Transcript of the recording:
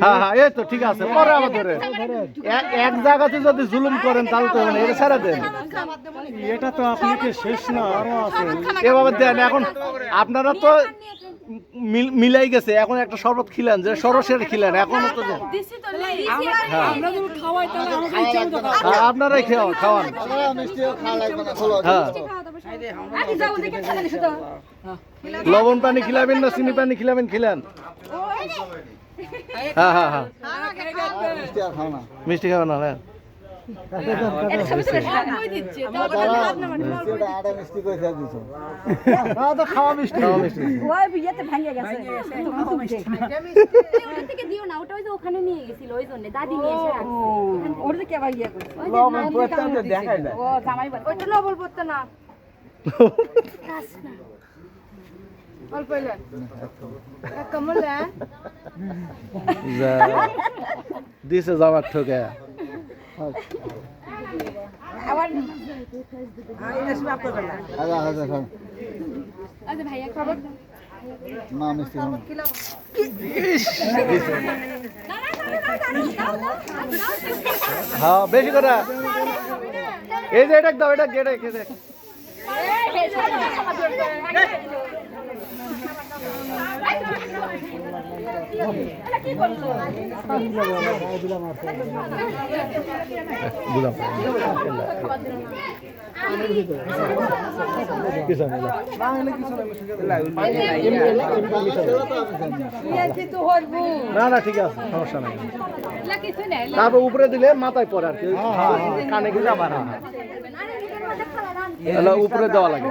হ্যাঁ হ্যাঁ এই তো ঠিক আছে পরে আমাদের এক জায়গাতে যদি জুলুম করেন তাহলে তো এটা ছেড়ে দেন। এটা তো আপনাকে শেষ না, আরো আছে এভাবে দেন। এখন আপনারা তো মিলাই গেছে, এখন একটা শরবত খিলেন যে সরসের খিলেন, এখনো তো দেন। আপনারাই খাওয়ান। হ্যাঁ লবণ পানি খিলাবেন না চিনি পানি খিলাবেন, খিলেন। হ্যাঁ হ্যাঁ হ্যাঁ মিষ্টি খাবেন না। হ্যাঁ খাওয়া মিষ্টি ওখানে নিয়ে গেছিল ওই জন্য দাদি নিয়ে এসে ওইটা লবণ পড়তো না দিছে জামার ঠকে। ভাইয়া খবর হ্যাঁ বেশি করে এই যে এটা দাও, এটা গেটে খেতে না না ঠিক আছে সমস্যা নাই। তারপর উপরে দিলে মাথায় পড়ে আর কি, কানে গেলে আবার উপরে দেওয়া লাগে।